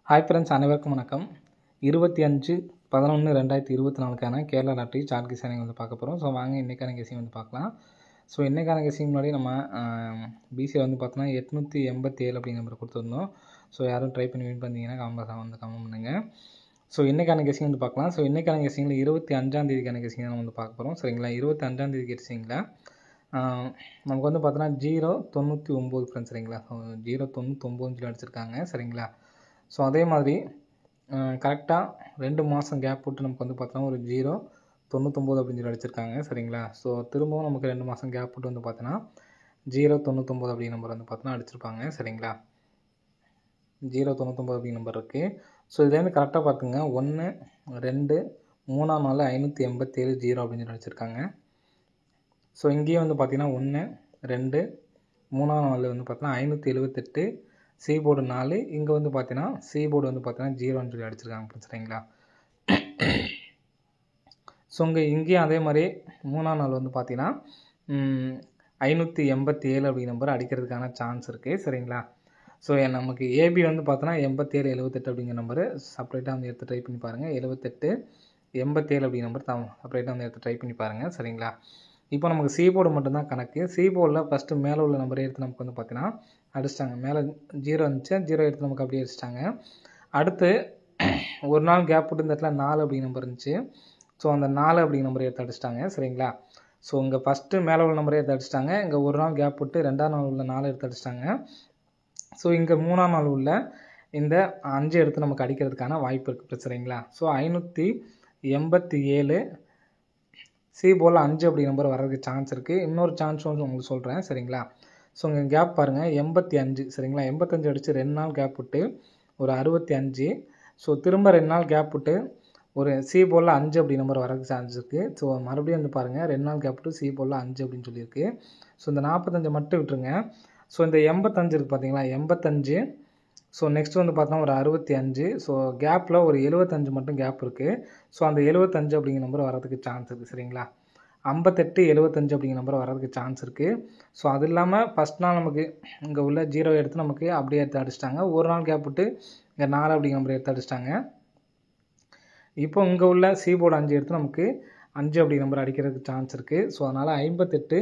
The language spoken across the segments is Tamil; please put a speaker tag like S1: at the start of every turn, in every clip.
S1: ஹாய் ஃப்ரெண்ட்ஸ், அனைவருக்கும் வணக்கம். 25/11/2024 கேரளா லாட்டரி சார்ட் கெஸிங் வந்து பார்க்க போகிறோம். ஸோ வாங்க இன்றைக்கான கெஸிங் வந்து பார்க்கலாம். ஸோ இன்றைக்கான கெஸிங் முன்னாடி நம்ம பிசியில் வந்து பார்த்தோன்னா 887 அப்படிங்கிற நம்பர் கொடுத்துருந்தோம். ஸோ யாரும் ட்ரை பண்ணி வின் பண்ணிங்கன்னா கமெண்ட் பண்ணுங்கள். ஸோ இன்றைக்கான கெஸிங் வந்து பார்க்கலாம். ஸோ இன்றைக்கான கெஸிங்கில் 25ஆம் கெஸிங் தான் வந்து பார்க்க போகிறோம். சரிங்களா, 25ஆம் கெஸிங்கில் நமக்கு வந்து பார்த்தோன்னா 099 ஃப்ரெண்ட்ஸ். சரிங்களா, 099 அடிச்சிருக்காங்க. சரிங்களா, ஸோ அதே மாதிரி கரெக்டாக 2 மாதம் கேப் போட்டு நமக்கு வந்து பார்த்தோன்னா ஒரு 099 அப்படின்னு சொல்லி அடிச்சிருக்காங்க. சரிங்களா, ஸோ திரும்பவும் நமக்கு 2 மாதம் கேப் போட்டு வந்து பார்த்தோன்னா 099 அப்படிங்கிற நம்பர் வந்து பார்த்தோன்னா அடிச்சிருப்பாங்க. சரிங்களா, 099 அப்படிங்கிற நம்பர் இருக்குது. ஸோ இதுலேருந்து கரெக்டாக பார்த்துங்க 1, 2, 3ஆம் நாள் 587 0 அப்படின்னு சொல்லி அடிச்சிருக்காங்க. ஸோ இங்கேயும் வந்து பார்த்தீங்கன்னா 1, 2, 3ஆம் நாள் வந்து பார்த்தோன்னா 578 சி போர்டு 4. இங்கே வந்து பார்த்தீங்கன்னா சி போர்டு வந்து பார்த்தீங்கன்னா 0ன்னு சொல்லி அடிச்சிருக்காங்க. சரிங்களா, ஸோ இங்கேயும் அதே மாதிரி 3ஆம் நாள் வந்து பார்த்தீங்கன்னா 587 அப்படி நம்பர் அடிக்கிறதுக்கான சான்ஸ் இருக்குது. சரிங்களா, ஸோ நமக்கு ஏபி வந்து பார்த்தோன்னா 87 78 அப்படிங்கிற நம்பரு செப்பரேட்டாக வந்து எடுத்து ட்ரை பண்ணி பாருங்கள். 78 87 அப்படிங்கிற நம்பர் செப்பரேட்டாக வந்து எடுத்து ட்ரை பண்ணி பாருங்கள். சரிங்களா, இப்போ நமக்கு சி போர்டு மட்டும்தான் கணக்கு. சி போர்டில் ஃபஸ்ட்டு மேலே உள்ள நம்பரை எடுத்து நமக்கு வந்து பார்த்தீங்கன்னா அடிச்சிட்டாங்க. மேலே 0 இருந்துச்சு, 0 எடுத்து நமக்கு அப்படியே அடிச்சிட்டாங்க. அடுத்து ஒரு நாள் கேப் விட்டு இந்த இடத்துல 4 அப்படிங்கிற நம்பர் இருந்துச்சு. ஸோ அந்த 4 அப்படிங்கிற நம்பரை எடுத்து அடிச்சிட்டாங்க. சரிங்களா, ஸோ இங்கே ஃபஸ்ட்டு மேலே உள்ள நம்பரை எடுத்து அடிச்சிட்டாங்க. இங்கே ஒரு நாள் கேப் விட்டு 2ஆம் நாள் உள்ள 4 எடுத்து அடிச்சிட்டாங்க. ஸோ இங்கே 3ஆம் நாள் உள்ள இந்த 5 எடுத்து நமக்கு அடிக்கிறதுக்கான வாய்ப்பு இருக்குது. சரிங்களா, ஸோ 587 சி போல் 5 அப்படி நம்பர் வர்றதுக்கு சான்ஸ் இருக்குது. இன்னொரு சான்ஸ் வந்து உங்களுக்கு சொல்கிறேன். சரிங்களா, ஸோ இங்கே கேப் பாருங்கள் 85. சரிங்களா, 85 அடித்து 2 நாள் கேப் விட்டு ஒரு 65. ஸோ திரும்ப 2 நாள் கேப் விட்டு ஒரு சி போல் 5 அப்படி நம்பர் வர்றதுக்கு சான்ஸ் இருக்குது. ஸோ மறுபடியும் வந்து பாருங்கள் 2 நாள் கேப் விட்டு சி போல் 5 அப்படின்னு சொல்லியிருக்கு. ஸோ இந்த 45 மட்டும் விட்டுருங்க. ஸோ இந்த 85 இருக்குது பார்த்தீங்களா, 85. ஸோ நெக்ஸ்ட் வந்து பார்த்தோன்னா ஒரு 65. ஸோ கேப்பில் ஒரு 75 மட்டும் கேப் இருக்குது. ஸோ அந்த 75 அப்படிங்கிற நம்பர் வரதுக்கு சான்ஸ் இருக்குது. சரிங்களா, 58 75 அப்படிங்கிற நம்பர் வரதுக்கு சான்ஸ் இருக்குது. ஸோ அது இல்லாமல் ஃபஸ்ட் நாள் நமக்கு இங்கே உள்ள 0 எடுத்து நமக்கு அப்படியே எடுத்து அடிச்சிட்டாங்க. ஒரு நாள் கேப் விட்டு இங்கே 4 அப்படிங்கிற நம்பர் எடுத்து அடிச்சிட்டாங்க. இப்போ இங்கே உள்ள சி போர்டு 5 எடுத்து நமக்கு 5 அப்படிங்கிற நம்பர் அடிக்கிறதுக்கு சான்ஸ் இருக்குது. ஸோ அதனால் 58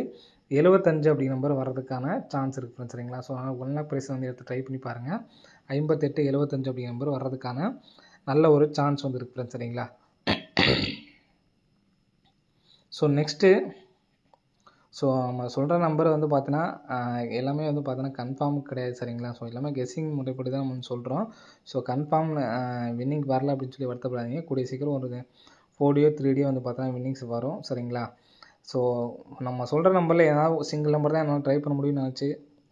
S1: 75 அப்படிங்கிற நம்பர் வர்றதுக்கான சான்ஸ் இருக்குது. சரிங்களா, ஸோ அதனால் 1 லாக் ப்ரைஸ் வந்து எடுத்து ட்ரை பண்ணி பாருங்கள். 58 75 அப்படிங்கிற நம்பர் வர்றதுக்கான நல்ல ஒரு சான்ஸ் வந்து இருக்குது. சரிங்களா, ஸோ நெக்ஸ்ட்டு ஸோ நம்ம சொல்கிற நம்பர் வந்து பார்த்தீங்கன்னா எல்லாமே வந்து பார்த்தீங்கன்னா கன்ஃபார்ம் கிடையாது. சரிங்களா, ஸோ எல்லாமே கெஸ்ஸிங் முறைப்படி தான் நம்ம சொல்கிறோம். ஸோ கன்ஃபார்ம் வின்னிங் வரல அப்படின்னு சொல்லி வருத்தப்படாதீங்க. கூடிய சீக்கிரம் ஒரு 4D 3D வந்து பார்த்தீங்கன்னா வின்னிங்ஸ் வரும். சரிங்களா, ஸோ நம்ம சொல்கிற நம்பரில் ஏதாவது சிங்கிள் நம்பர் தான் என்னால் ட்ரை பண்ண முடியும்னு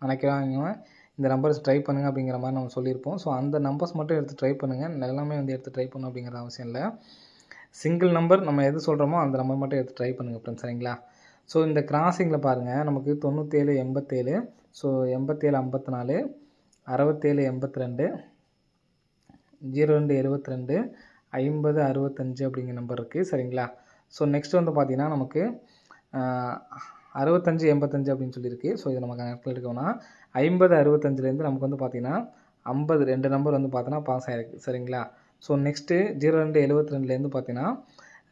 S1: நினைக்கிறாங்க. இந்த நம்பர்ஸ் ட்ரை பண்ணுங்கள் அப்படிங்கிற மாதிரி நம்ம சொல்லியிருப்போம். ஸோ அந்த நம்பர்ஸ் மட்டும் எடுத்து ட்ரை பண்ணுங்கள். எல்லாமே வந்து எடுத்து ட்ரை பண்ணணும் அப்படிங்கிற அவசியம் இல்லை. சிங்கிள் நம்பர் நம்ம எது சொல்கிறோமோ அந்த நம்பர் மட்டும் எடுத்து ட்ரை பண்ணுங்கள் ஃப்ரெண்ட்ஸ். சரிங்களா, ஸோ இந்த கிராசிங்கில் பாருங்கள் நமக்கு 97 87. ஸோ 87 54, 67 82, 02 72, 50 65 அப்படிங்கிற நம்பர் இருக்குது. சரிங்களா, ஸோ நெக்ஸ்ட் வந்து பார்த்திங்கன்னா நமக்கு 65 85 அப்படின்னு சொல்லியிருக்கு. ஸோ இது நம்ம கணக்கில் எடுக்கணும்னா 50 65லேருந்து நமக்கு வந்து பார்த்திங்கன்னா 50 2 நம்பர் வந்து பார்த்தோன்னா பாஸ் ஆகிருக்கு. சரிங்களா, ஸோ நெக்ஸ்ட்டு 02 72லேருந்து பார்த்தீங்கன்னா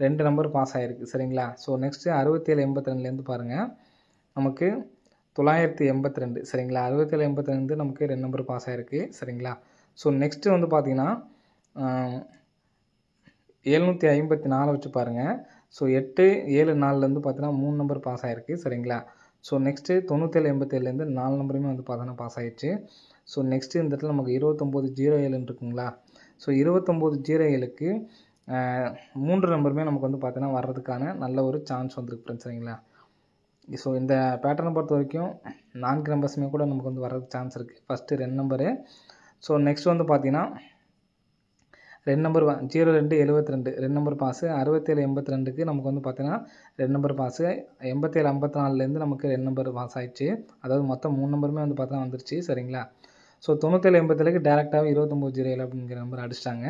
S1: 2 நம்பர் பாஸ் ஆகிருக்கு. சரிங்களா, ஸோ நெக்ஸ்ட்டு 67 82லேருந்து பாருங்கள் நமக்கு 982. சரிங்களா, 67 82 நமக்கு 2 நம்பர் பாஸ் ஆகிருக்கு. சரிங்களா, ஸோ நெக்ஸ்ட்டு வந்து பார்த்திங்கன்னா 754 வச்சு பாருங்கள். ஸோ 8 7 4லேருந்து பார்த்தீங்கன்னா 3 நம்பர் பாஸ் ஆகிருக்கு. சரிங்களா, ஸோ நெக்ஸ்ட்டு 97 87லேருந்து 4 நம்பருமே வந்து பார்த்தோன்னா பாஸ் ஆகிடுச்சு. ஸோ நெக்ஸ்ட்டு இந்த இடத்துல நமக்கு 29 07 இருக்குங்களா. ஸோ 29 07க்கு 3 நம்பருமே நமக்கு வந்து பார்த்தீங்கன்னா வர்றதுக்கான நல்ல ஒரு சான்ஸ் வந்துருக்கு ஃப்ரெண்ட்ஸ். சரிங்களா, ஸோ இந்த பேட்டர்னை பொறுத்த வரைக்கும் 4 நம்பர்ஸுமே கூட நமக்கு வந்து வர்றதுக்கு சான்ஸ் இருக்குது. First 2 number. ஸோ நெக்ஸ்ட் வந்து பார்த்தீங்கன்னா 2 நம்பர் 02 72 2 நம்பர் பாஸு. 67 82க்கு நமக்கு வந்து பார்த்தீங்கன்னா 2 நம்பர் பாஸு. 87 54லேருந்து நமக்கு 2 நம்பர் பாஸ் ஆகிடுச்சு. அதாவது மொத்தம் 3 நம்பருமே வந்து பார்த்தா வந்துருச்சு. சரிங்களா, ஸோ 97 87க்கு டேரெக்டாகவே 29 07 அப்படிங்கிற நம்பர் அடிச்சிட்டாங்க.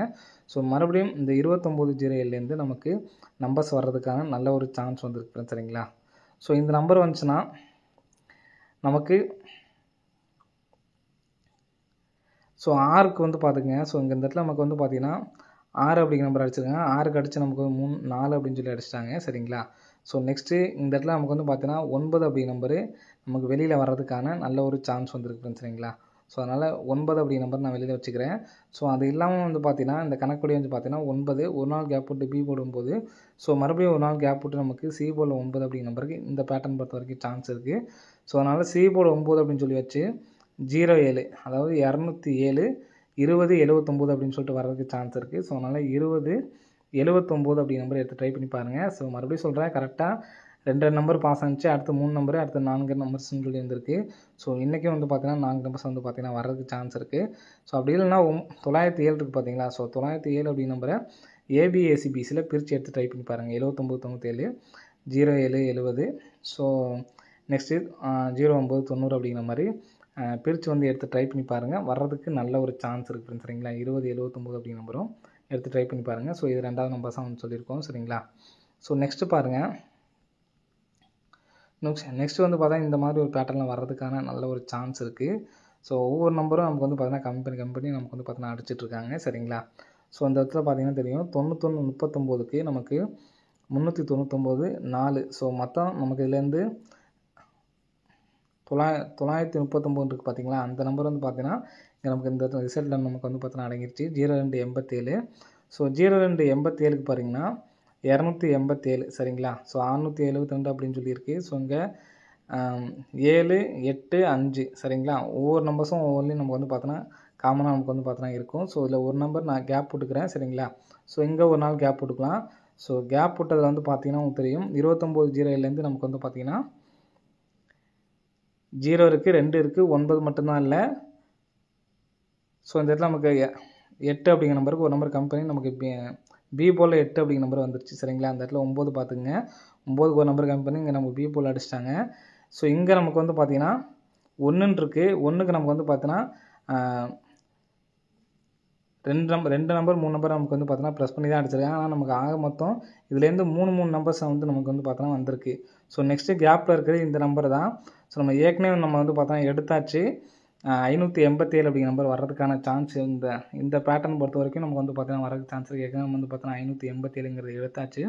S1: ஸோ மறுபடியும் இந்த 29 07லேருந்து நமக்கு நம்பர்ஸ் வர்றதுக்கான நல்ல ஒரு சான்ஸ் வந்துருக்கு. சரிங்களா, ஸோ இந்த நம்பர் வந்துச்சுன்னா நமக்கு ஸோ ஆறுக்கு வந்து பார்த்துக்கங்க. ஸோ இந்த இடத்துல நமக்கு வந்து பார்த்தீங்கன்னா 6 அப்படிங்கிற நம்பர் அடிச்சிருக்காங்க. 6க்கு அடித்து நமக்கு 3 4 அப்படின்னு சொல்லி அடிச்சிட்டாங்க. சரிங்களா? ஸோ நெக்ஸ்ட்டு இந்த இடத்துல நமக்கு வந்து பார்த்தீங்கன்னா 9 அப்படிங்கிற நம்பரு நமக்கு வெளியில் வர்றதுக்கான நல்ல ஒரு சான்ஸ் வந்துருக்கு ஃப்ரெண்ட்ஸ். சரிங்களா? ஸோ அதனால் 9 அப்படிங்கிற நம்பர் நான் வெளியில் வச்சுக்கிறேன். ஸோ அது இல்லாமல் வந்து பார்த்தீங்கன்னா இந்த கணக்குப்படி வந்து பார்த்தீங்கன்னா 9 ஒரு நாள் கேப் விட்டு பி போடும்போது ஸோ மறுபடியும் ஒரு நாள் கேப் விட்டு நமக்கு சி போர்டில் 9 அப்படிங்கிற நம்பருக்கு இந்த பேட்டர்ன் பொறுத்த வரைக்கும் சான்ஸ் இருக்குது. ஸோ அதனால் சி போர்டு 9 அப்படின்னு சொல்லி வச்சு 07 அதாவது 207 20 79 அப்படின்னு சொல்லிட்டு வர்றதுக்கு சான்ஸ் இருக்குது. ஸோ அதனால் 20 79 அப்படிங்கிற நம்பர் எடுத்து ட்ரை பண்ணி பாருங்கள். ஸோ மறுபடியும் சொல்கிறேன், கரெக்டாக 2 நம்பர் பாஸ் ஆனிச்சு. அடுத்து 3 நம்பரு, அடுத்து 4 நம்பர்ஸ்ன்னு சொல்லி இருந்திருக்கு. ஸோ இன்றைக்கும் வந்து பார்த்தீங்கன்னா 4 நம்பர்ஸ் வந்து பார்த்தீங்கன்னா வர்றதுக்கு சான்ஸ் இருக்குது. ஸோ அப்படி இல்லைன்னா 907 இருக்குது பார்த்தீங்களா? ஸோ 907 அப்படிங்கிற நம்பரை ஏபிஎஸ்சிபிசியில் பிரித்து எடுத்து ட்ரை பண்ணி பாருங்கள். 79 97 07 70 ஸோ நெக்ஸ்ட்டு 09 90 அப்படிங்கிற மாதிரி பிரித்து வந்து எடுத்து ட்ரை பண்ணி பாருங்கள். வர்றதுக்கு நல்ல ஒரு சான்ஸ் இருக்குது ஃப்ரெண்ட்ஸ். சரிங்களா? 20 79 அப்படிங்கிற நம்பரும் எடுத்து ட்ரை பண்ணி பாருங்கள். ஸோ இது 2வது நம்பர்ஸாக வந்து சொல்லியிருக்கோம். சரிங்களா? ஸோ நெக்ஸ்ட்டு பாருங்கள். நெக்ஸ்ட் வந்து பார்த்தா இந்த மாதிரி ஒரு பேட்டர்னில் வர்றதுக்கான நல்ல ஒரு சான்ஸ் இருக்குது. ஸோ ஒவ்வொரு நம்பரும் நமக்கு வந்து பார்த்தீங்கன்னா கம்பெனி நமக்கு வந்து பார்த்தீங்கன்னா அடிச்சிட்ருக்காங்க. சரிங்களா? ஸோ அந்த இடத்துல பார்த்தீங்கன்னா தெரியும் 91 39க்கு நமக்கு 399 4. ஸோ மொத்தம் நமக்கு இதுலேருந்து 939 இருக்குது பார்த்தீங்களா? அந்த நம்பர் வந்து பார்த்தீங்கன்னா நமக்கு இந்த ரிசல்ட்டில் நமக்கு வந்து பார்த்தீங்கன்னா அடங்கிருச்சு. 02 87. ஸோ 02 87க்கு பாருங்கன்னா 287. சரிங்களா? ஸோ 672 அப்படின்னு சொல்லியிருக்கு. ஸோ இங்கே 7 8 5. சரிங்களா? ஒவ்வொரு நம்பர்ஸும் ஒவ்வொன்றையும் நமக்கு வந்து பார்த்தோன்னா காமனாக நமக்கு வந்து பார்த்தோன்னா இருக்கும். ஸோ இதில் ஒரு நம்பர் நான் கேப் போட்டுக்கிறேன். சரிங்களா? ஸோ இங்கே ஒரு நாள் கேப் போட்டுக்கலாம். ஸோ கேப் போட்டதில் வந்து பார்த்தீங்கன்னா உங்களுக்கு தெரியும் 29 நமக்கு வந்து பார்த்தீங்கன்னா 0 இருக்குது, 2 இருக்குது, 9 மட்டும்தான் இல்லை. ஸோ இந்த இடத்துல நமக்கு 8 அப்படிங்கிற நம்பருக்கு ஒரு நம்பர் கம்பெனி நமக்கு பி போல் 8 அப்படிங்கிற நம்பர் வந்துருச்சு. சரிங்களா? அந்த இடத்துல 9 பார்த்துக்குங்க. 9க்கு ஒரு நம்பர் கம்பெனி இங்கே நமக்கு பி போல் அடிச்சிட்டாங்க. ஸோ இங்கே நமக்கு வந்து பார்த்தீங்கன்னா 1ன்னு இருக்குது. 1க்கு நமக்கு வந்து பார்த்தீங்கன்னா 2 நம்பர் 3 நம்பர் நமக்கு வந்து பார்த்தீங்கன்னா ப்ளஸ் பண்ணி தான் அடிச்சிருக்காங்க. ஆனால் நமக்கு ஆக மொத்தம் இதுலேருந்து 3 நம்பர்ஸ் வந்து நமக்கு வந்து பார்த்தோன்னா வந்திருக்கு. ஸோ நெக்ஸ்ட்டு கேப்பில் இருக்கிறது இந்த நம்பர் தான். ஸோ நம்ம ஏற்கனவே நம்ம வந்து பார்த்தோன்னா எடுத்தாச்சு. 587 அப்படிங்கிற நம்பர் வர்றதுக்கான சான்ஸ் இந்த பேட்டர்ன் பொறுத்த வரைக்கும் நமக்கு வந்து பார்த்தீங்கன்னா வர்றதுக்கு சான்ஸ் இருக்குது. ஏற்கனவே வந்து பார்த்தோன்னா 587ங்கிறது எடுத்தாச்சு.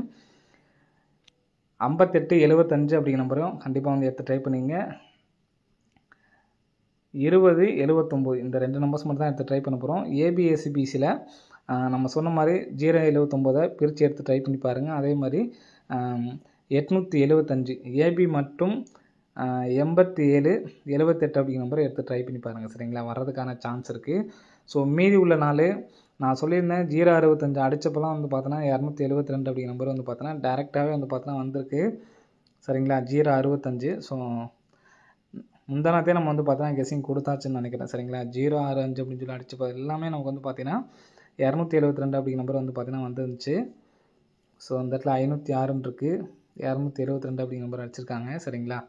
S1: 58 75 அப்படிங்கிற நம்பரும் கண்டிப்பாக வந்து எடுத்து ட்ரை பண்ணிங்க. 20 79 இந்த 2 நம்பர்ஸ் மட்டும் தான் எடுத்து ட்ரை பண்ண போகிறோம். ஏபிஎஸ்சிபிசியில் நம்ம சொன்ன மாதிரி 079 பிரித்து எடுத்து ட்ரை பண்ணி பாருங்கள். அதே மாதிரி 875 ஏபி மற்றும் 87 78 அப்படிங்கிற நம்பரை எடுத்து ட்ரை பண்ணி பாருங்கள். சரிங்களா? வர்றதுக்கான சான்ஸ் இருக்குது. ஸோ மீதி உள்ள நாள் நான் சொல்லியிருந்தேன் 065 அடித்தப்பெல்லாம் வந்து பார்த்தோன்னா 272 அப்படிங்கிற நம்பர் வந்து பார்த்தோன்னா டேரெக்டாகவே வந்து பார்த்தோன்னா வந்திருக்கு. சரிங்களா? 065. ஸோ முந்தானத்தே நம்ம வந்து பார்த்தோன்னா கெஸிங் கொடுத்தாச்சுன்னு நினைக்கிறேன். சரிங்களா? 065 அப்படின்னு சொல்லி அடிச்சப்போ எல்லாமே நமக்கு வந்து பார்த்தீங்கன்னா 272 அப்படிங்கிற நம்பர் வந்து பார்த்தீங்கன்னா வந்துருந்துச்சு. ஸோ அந்த இடத்துல 506 இருக்குது, 272 அப்படிங்கிற நம்பர் அடிச்சிருக்காங்க. சரிங்களா?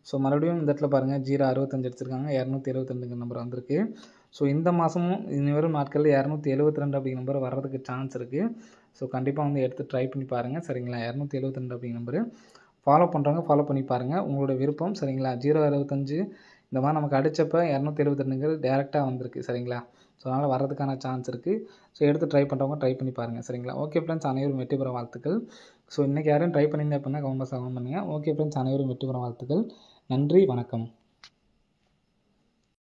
S1: ஸோ மறுபடியும் இந்த இடத்துல பாருங்கள் 065 அடிச்சிருக்காங்க, 272 நம்பர் வந்திருக்கு. ஸோ இந்த மாதமும் இனி வரும் நாட்களில் 272 அப்படிங்கிற நம்பர் வர்றதுக்கு சான்ஸ் இருக்குது. ஸோ கண்டிப்பாக வந்து எடுத்து ட்ரை பண்ணி பாருங்கள். சரிங்களா? 272 அப்படிங்கிற நம்பரு ஃபாலோ பண்ணுறவங்க ஃபாலோ பண்ணி பாருங்கள். உங்களோட விருப்பம். சரிங்களா? 065 இந்த மாதிரி நமக்கு அடித்தப்போ 272ங்கிறது டேரெக்டாக வந்திருக்கு. சரிங்களா? ஸோ அதனால் வர்றதுக்கான சான்ஸ் இருக்குது. ஸோ எடுத்து ட்ரை பண்ணுறவங்க ட்ரை பண்ணி பாருங்கள். சரிங்களா? ஓகே ஃப்ரெண்ட்ஸ், அனைவரும் வெற்றி பெற வாழ்த்துக்கள். ஸோ இன்றைக்கி யாரும் ட்ரை பண்ணியிருந்தேன் அப்படின்னா கமெண்ட் பாக்ஸில் கமெண்ட் பண்ணுங்கள். ஓகே ஃப்ரெண்ட்ஸ், அனைவரும் வெற்றி பெற வாழ்த்துக்கள். நன்றி, வணக்கம்.